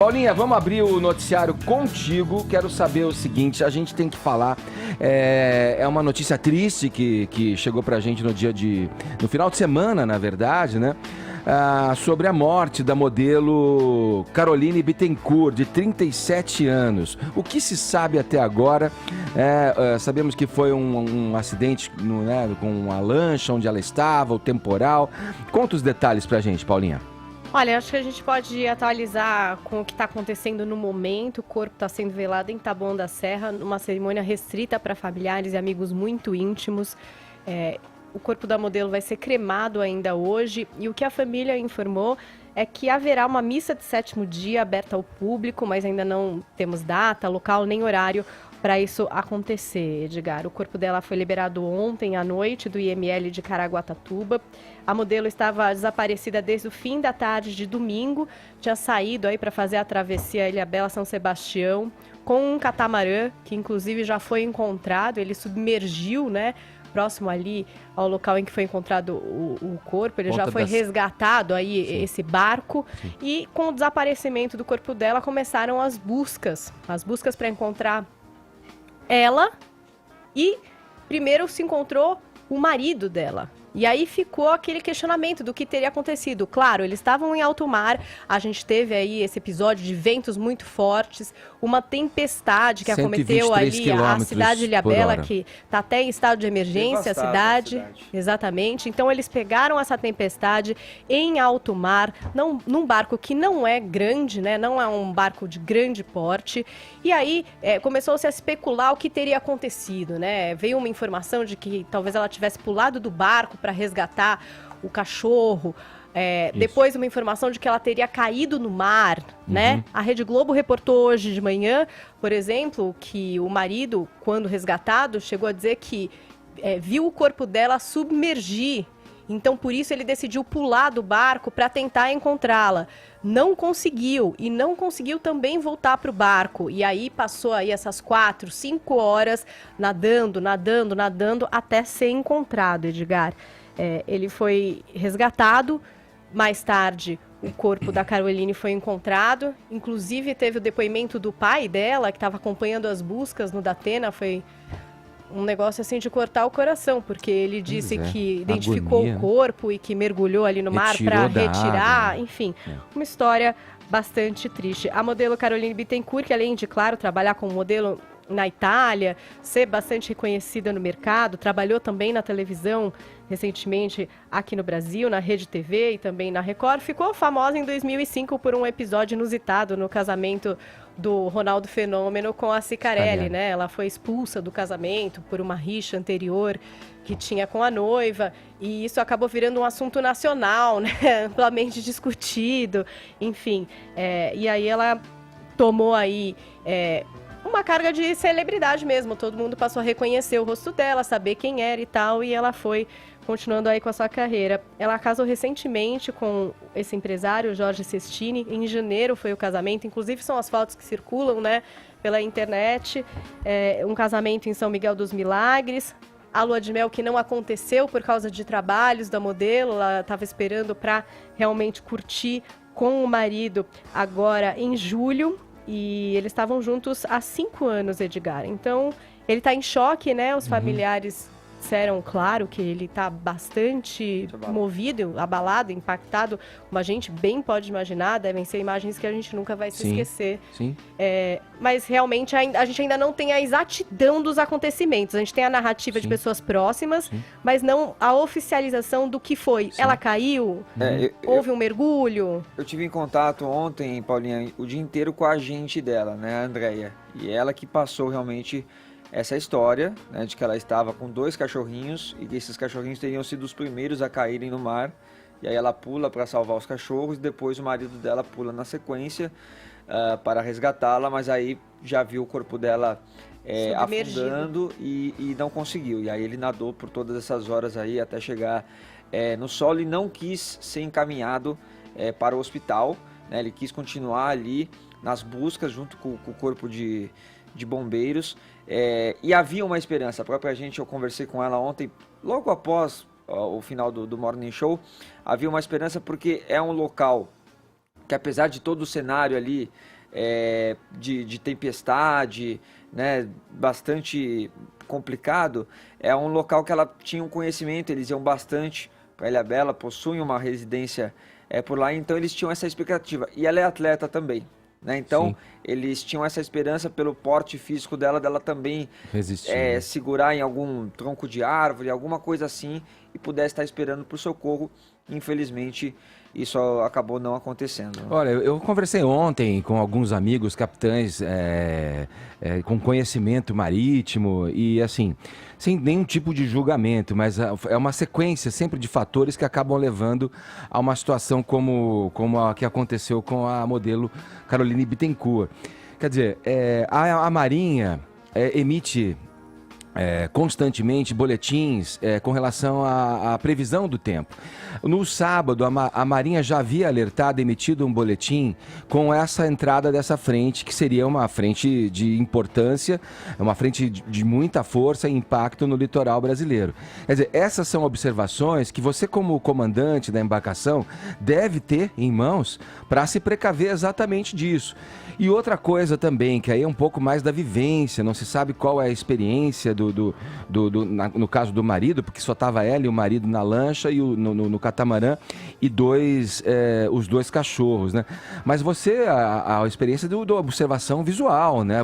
Paulinha, vamos abrir o noticiário contigo. Quero saber o seguinte, a gente tem que falar, é uma notícia triste que chegou pra gente no final de semana, na verdade, né? Sobre a morte da modelo Caroline Bittencourt, de 37 anos. O que se sabe até agora? Sabemos que foi um acidente com uma lancha onde ela estava, o temporal. Conta os detalhes pra gente, Paulinha. Olha, acho que a gente pode atualizar com o que está acontecendo no momento. O corpo está sendo velado em Taboão da Serra, numa cerimônia restrita para familiares e amigos muito íntimos. O corpo da modelo vai ser cremado ainda hoje, e o que a família informou é que haverá uma missa de 7º dia aberta ao público, mas ainda não temos data, local nem horário para isso acontecer, Edgar. O corpo dela foi liberado ontem à noite do IML de Caraguatatuba. A modelo estava desaparecida desde o fim da tarde de domingo, tinha saído aí para fazer a travessia Ilhabela-São Sebastião com um catamarã, que inclusive já foi encontrado, ele submergiu, né? Próximo ali ao local em que foi encontrado o corpo, ele já foi resgatado aí, sim, esse barco. Sim. E com o desaparecimento do corpo dela começaram as buscas para encontrar ela, e primeiro se encontrou o marido dela. E aí ficou aquele questionamento do que teria acontecido. Claro, eles estavam em alto mar, a gente teve aí esse episódio de ventos muito fortes, uma tempestade que acometeu ali a cidade de Ilhabela, que está até em estado de emergência, a cidade. Exatamente. Então eles pegaram essa tempestade em alto mar, num barco que não é grande, né? Não é um barco de grande porte. E aí começou-se a especular o que teria acontecido, né? Veio uma informação de que talvez ela tivesse pulado do barco para resgatar o cachorro. Depois uma informação de que ela teria caído no mar, né? A Rede Globo reportou hoje de manhã, por exemplo, que o marido, quando resgatado, chegou a dizer que viu o corpo dela submergir. Então, por isso, ele decidiu pular do barco para tentar encontrá-la. Não conseguiu, e não conseguiu também voltar para o barco. E aí passou aí essas 4, 5 horas nadando, até ser encontrado, Edgar. Ele foi resgatado. Mais tarde, o corpo da Caroline foi encontrado. Inclusive, teve o depoimento do pai dela, que estava acompanhando as buscas no Datena. Foi um negócio assim de cortar o coração, porque ele disse que identificou o corpo e que mergulhou ali no mar para retirar. Enfim, uma história bastante triste. A modelo Caroline Bittencourt, que além de, claro, trabalhar como modelo na Itália, ser bastante reconhecida no mercado, trabalhou também na televisão recentemente aqui no Brasil, na Rede TV e também na Record, ficou famosa em 2005 por um episódio inusitado no casamento do Ronaldo Fenômeno com a Cicarelli, né? Ela foi expulsa do casamento por uma rixa anterior que tinha com a noiva, e isso acabou virando um assunto nacional, né? Amplamente discutido, enfim. E aí ela tomou aí uma carga de celebridade mesmo, todo mundo passou a reconhecer o rosto dela, saber quem era e tal, e ela foi continuando aí com a sua carreira. Ela casou recentemente com esse empresário, Jorge Sestini, em janeiro foi o casamento, inclusive são as fotos que circulam, né, pela internet, um casamento em São Miguel dos Milagres, a lua de mel que não aconteceu por causa de trabalhos da modelo, ela estava esperando para realmente curtir com o marido agora em julho, e eles estavam juntos há 5 anos, Edgar. Então, ele está em choque, né? Os familiares disseram, claro, que ele está bastante movido, abalado, impactado. Como a gente bem pode imaginar, devem ser imagens que a gente nunca vai se esquecer. Sim. Mas, realmente, a gente ainda não tem a exatidão dos acontecimentos. A gente tem a narrativa de pessoas próximas, mas não a oficialização do que foi. Ela caiu? Houve um mergulho? Eu tive em contato ontem, Paulinha, o dia inteiro com a agente dela, né, a Andrea. E ela que passou realmente essa história, né, de que ela estava com 2 cachorrinhos e que esses cachorrinhos teriam sido os primeiros a caírem no mar. E aí ela pula para salvar os cachorros e depois o marido dela pula na sequência para resgatá-la, mas aí já viu o corpo dela afundando e não conseguiu. E aí ele nadou por todas essas horas aí até chegar no solo e não quis ser encaminhado para o hospital, né? Ele quis continuar ali nas buscas junto com o corpo de bombeiros, e havia uma esperança. A própria gente, eu conversei com ela ontem, logo após o final do Morning Show, havia uma esperança porque é um local que, apesar de todo o cenário ali de tempestade, né, bastante complicado, é um local que ela tinha um conhecimento, eles iam bastante para Ilhabela, possuem uma residência por lá, então eles tinham essa expectativa. E ela é atleta também, né? Então Sim. eles tinham essa esperança pelo porte físico dela também Resistir. Né? segurar em algum tronco de árvore, alguma coisa assim, e pudesse estar esperando por socorro. Infelizmente, isso acabou não acontecendo. Olha, eu conversei ontem com alguns amigos capitães com conhecimento marítimo e assim, sem nenhum tipo de julgamento, mas é uma sequência sempre de fatores que acabam levando a uma situação como a que aconteceu com a modelo Caroline Bittencourt. Quer dizer, a Marinha emite constantemente boletins com relação à previsão do tempo. No sábado, a Marinha já havia alertado, emitido um boletim com essa entrada dessa frente, que seria uma frente de importância, uma frente de muita força e impacto no litoral brasileiro. Quer dizer, essas são observações que você, como comandante da embarcação, deve ter em mãos para se precaver exatamente disso. E outra coisa também, que aí é um pouco mais da vivência, não se sabe qual é a experiência no caso do marido, porque só estava ela e o marido na lancha e no catamarã e os dois cachorros, né? Mas a experiência da observação visual, né?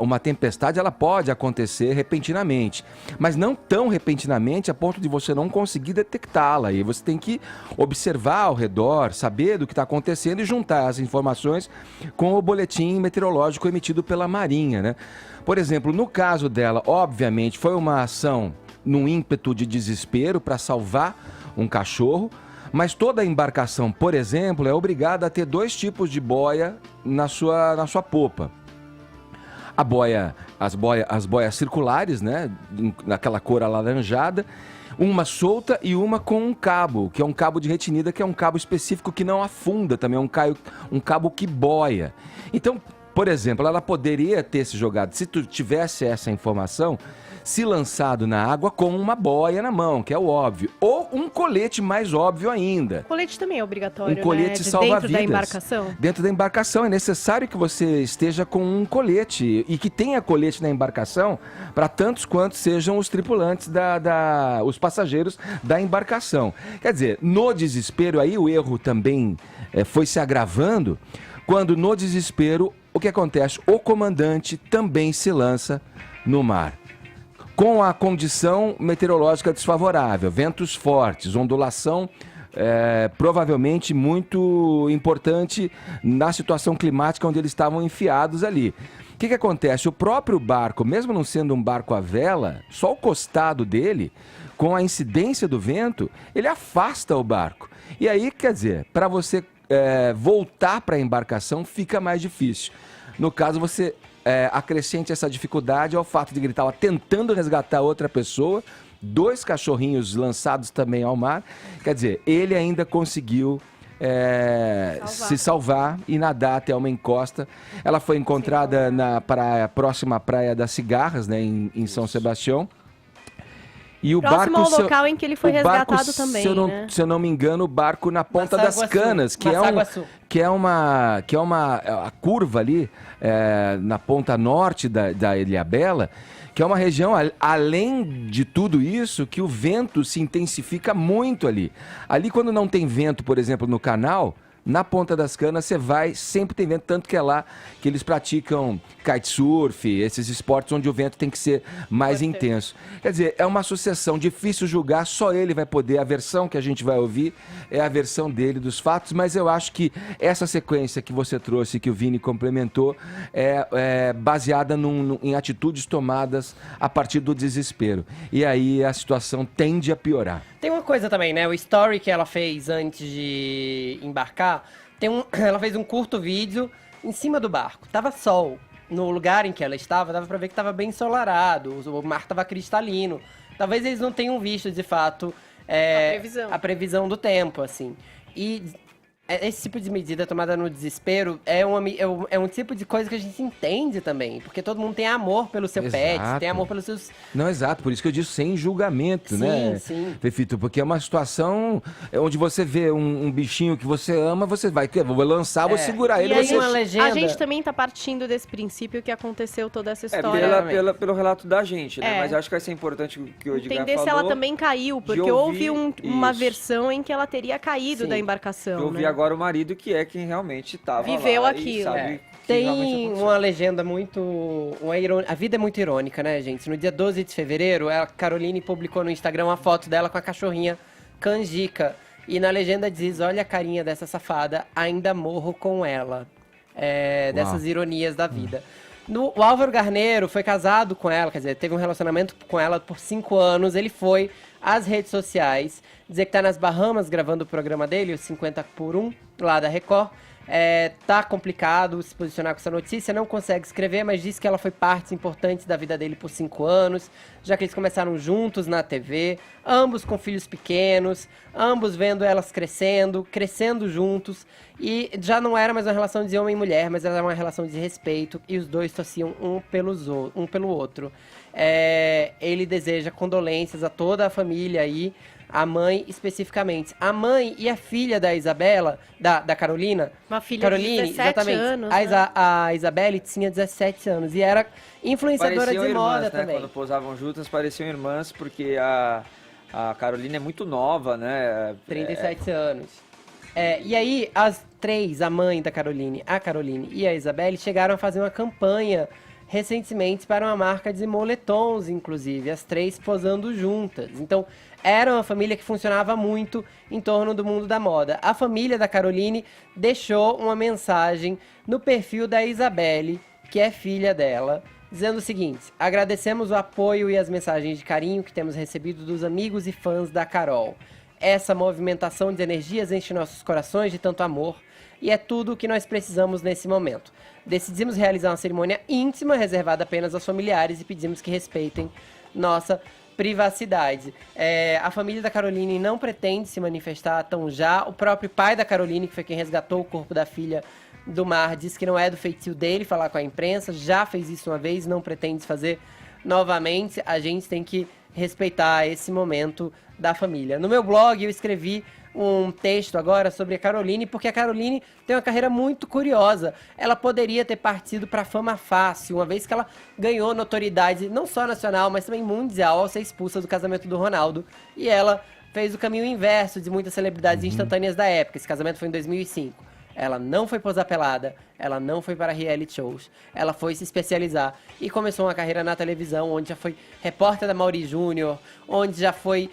Uma tempestade, ela pode acontecer repentinamente, mas não tão repentinamente a ponto de você não conseguir detectá-la. E você tem que observar ao redor, saber do que está acontecendo e juntar as informações com o boletim meteorológico emitido pela Marinha, né? Por exemplo, no caso dela, obviamente, foi uma ação num ímpeto de desespero para salvar um cachorro, mas toda a embarcação, por exemplo, é obrigada a ter 2 tipos de boia na sua popa. As boias circulares, né, naquela cor alaranjada, uma solta e uma com um cabo, que é um cabo de retinida, que é um cabo específico que não afunda também, é um cabo que boia. Então, por exemplo, ela poderia ter se jogado, se tu tivesse essa informação, se lançado na água com uma boia na mão, que é o óbvio. Ou um colete mais óbvio ainda. O colete também é obrigatório, um colete né? salva-vidas. Dentro da embarcação? Dentro da embarcação. É necessário que você esteja com um colete e que tenha colete na embarcação para tantos quantos sejam os tripulantes, os passageiros da embarcação. Quer dizer, no desespero, aí o erro também foi se agravando, quando no desespero, o que acontece? O comandante também se lança no mar. Com a condição meteorológica desfavorável, ventos fortes, ondulação provavelmente muito importante na situação climática onde eles estavam enfiados ali. O que acontece? O próprio barco, mesmo não sendo um barco à vela, só o costado dele, com a incidência do vento, ele afasta o barco. E aí, quer dizer, para você voltar para a embarcação fica mais difícil. No caso, você acrescente essa dificuldade ao fato de que ele estava tentando resgatar outra pessoa, 2 cachorrinhos lançados também ao mar. Quer dizer, ele ainda conseguiu se salvar e nadar até uma encosta. Ela foi encontrada na próxima praia das Cigarras, né, em São Sebastião. E o próximo barco, ao local em que ele foi resgatado também, se eu não me engano, o barco na Ponta das Canas, que é a curva ali na ponta norte da Ilhabela, que é uma região, além de tudo isso, que o vento se intensifica muito ali. Ali, quando não tem vento, por exemplo, no canal, na Ponta das Canas, você vai, sempre tem vento, tanto que é lá que eles praticam kitesurf, esses esportes onde o vento tem que ser mais intenso. Quer dizer, é uma sucessão, difícil julgar, só ele vai poder, a versão que a gente vai ouvir é a versão dele dos fatos, mas eu acho que essa sequência que você trouxe, que o Vini complementou, é baseada em atitudes tomadas a partir do desespero. E aí a situação tende a piorar. Tem uma coisa também, né? O story que ela fez antes de embarcar, ela fez um curto vídeo em cima do barco. Tava sol. No lugar em que ela estava, dava pra ver que tava bem ensolarado, o mar tava cristalino. Talvez eles não tenham visto, de fato, a previsão do tempo, assim. E Esse tipo de medida tomada no desespero é um tipo de coisa que a gente entende também. Porque todo mundo tem amor pelo seu pet, Exato. tem amor pelos seus... Não, exato, por isso que eu disse sem julgamento, né? Sim. Fefito, porque é uma situação onde você vê um bichinho que você ama, você vai, vou lançar, vou segurar E ele, aí, você... uma legenda. a gente também tá partindo desse princípio que aconteceu toda essa É, história. pelo relato da gente, né? É. Mas eu acho que vai ser importante o que o Edgar Entender falou. se ela também caiu, porque ouvir houve uma isso. versão em que ela teria caído Sim. da Eu embarcação, ouvi né? agora o marido, que é quem realmente estava Viveu lá aquilo. e sabe É. o que realmente Tem aconteceu. uma legenda muito... A vida é muito irônica, né, gente? No dia 12 de fevereiro, a Caroline publicou no Instagram uma foto dela com a cachorrinha Canjica. E na legenda diz, olha a carinha dessa safada, ainda morro com ela. Dessas ironias da vida. O Álvaro Garneiro foi casado com ela, quer dizer, teve um relacionamento com ela por 5 anos. Ele foi às redes sociais dizer que tá nas Bahamas gravando o programa dele, o 50 por 1, lá da Record. Tá complicado se posicionar com essa notícia, não consegue escrever, mas diz que ela foi parte importante da vida dele por 5 anos, já que eles começaram juntos na TV, ambos com filhos pequenos, ambos vendo elas crescendo juntos, e já não era mais uma relação de homem e mulher, mas era uma relação de respeito, e os dois torciam um pelo outro. Ele deseja condolências a toda a família aí, a mãe especificamente. A mãe e a filha da Isabela, da Carolina. Uma filha Caroline, de 17 exatamente. anos, A Isabelle tinha 17 anos e era influenciadora Pareciam de irmãs, moda né? também. Quando posavam juntas, pareciam irmãs, porque a Carolina é muito nova, né? 37 anos. E aí, as três, a mãe da Caroline, a Caroline e a Isabelle, chegaram a fazer uma campanha recentemente para uma marca de moletons, inclusive, as três posando juntas. Então, era uma família que funcionava muito em torno do mundo da moda. A família da Caroline deixou uma mensagem no perfil da Isabelle, que é filha dela, dizendo o seguinte: agradecemos o apoio e as mensagens de carinho que temos recebido dos amigos e fãs da Carol. Essa movimentação de energias enche nossos corações de tanto amor e é tudo o que nós precisamos nesse momento. Decidimos realizar uma cerimônia íntima reservada apenas aos familiares e pedimos que respeitem nossa privacidade. A família da Caroline não pretende se manifestar tão já. O próprio pai da Caroline, que foi quem resgatou o corpo da filha do mar, disse que não é do feitio dele falar com a imprensa. Já fez isso uma vez, não pretende fazer novamente. A gente tem que respeitar esse momento da família. No meu blog eu escrevi um texto agora sobre a Caroline, porque a Caroline tem uma carreira muito curiosa. Ela poderia ter partido para a fama fácil, uma vez que ela ganhou notoriedade não só nacional, mas também mundial ao ser expulsa do casamento do Ronaldo. E ela fez o caminho inverso de muitas celebridades instantâneas da época. Esse casamento foi em 2005. Ela não foi posar pelada, ela não foi para reality shows, ela foi se especializar e começou uma carreira na televisão, onde já foi repórter da Mauri Júnior, onde já foi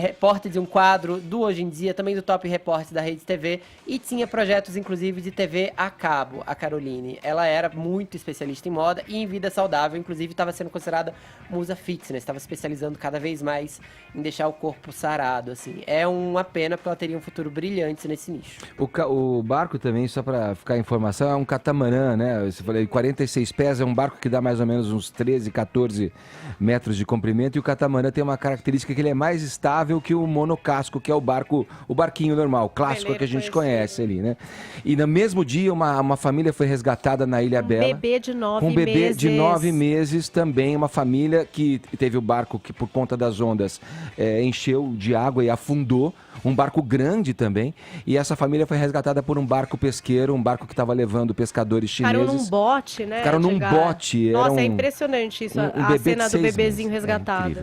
repórter de um quadro do Hoje em Dia, também do Top Repórter da Rede TV, e tinha projetos inclusive de TV a cabo, a Caroline. Ela era muito especialista em moda e em vida saudável, inclusive estava sendo considerada musa fitness, estava especializando cada vez mais em deixar o corpo sarado, assim. É uma pena, porque ela teria um futuro brilhante nesse nicho. O barco também, só para ficar a informação, é um catamarã, né? Você falou, 46 pés, é um barco que dá mais ou menos uns 13, 14 metros de comprimento, e o catamarã tem uma característica que ele é mais estável que o monocasco, que é o barquinho normal, clássico que a gente conhece ali, né? E no mesmo dia, uma família foi resgatada na Ilha Bela. Bebê de 9 com um bebê meses. de 9 meses também, uma família que teve o barco que por conta das ondas encheu de água e afundou, um barco grande também, e essa família foi resgatada por um barco pesqueiro, um barco que estava levando pescadores chineses. Ficaram num bote, né? Ficaram num Edgar? bote. Nossa, era é impressionante isso, um a bebê cena de do 6 bebezinho meses. resgatado. Incrível.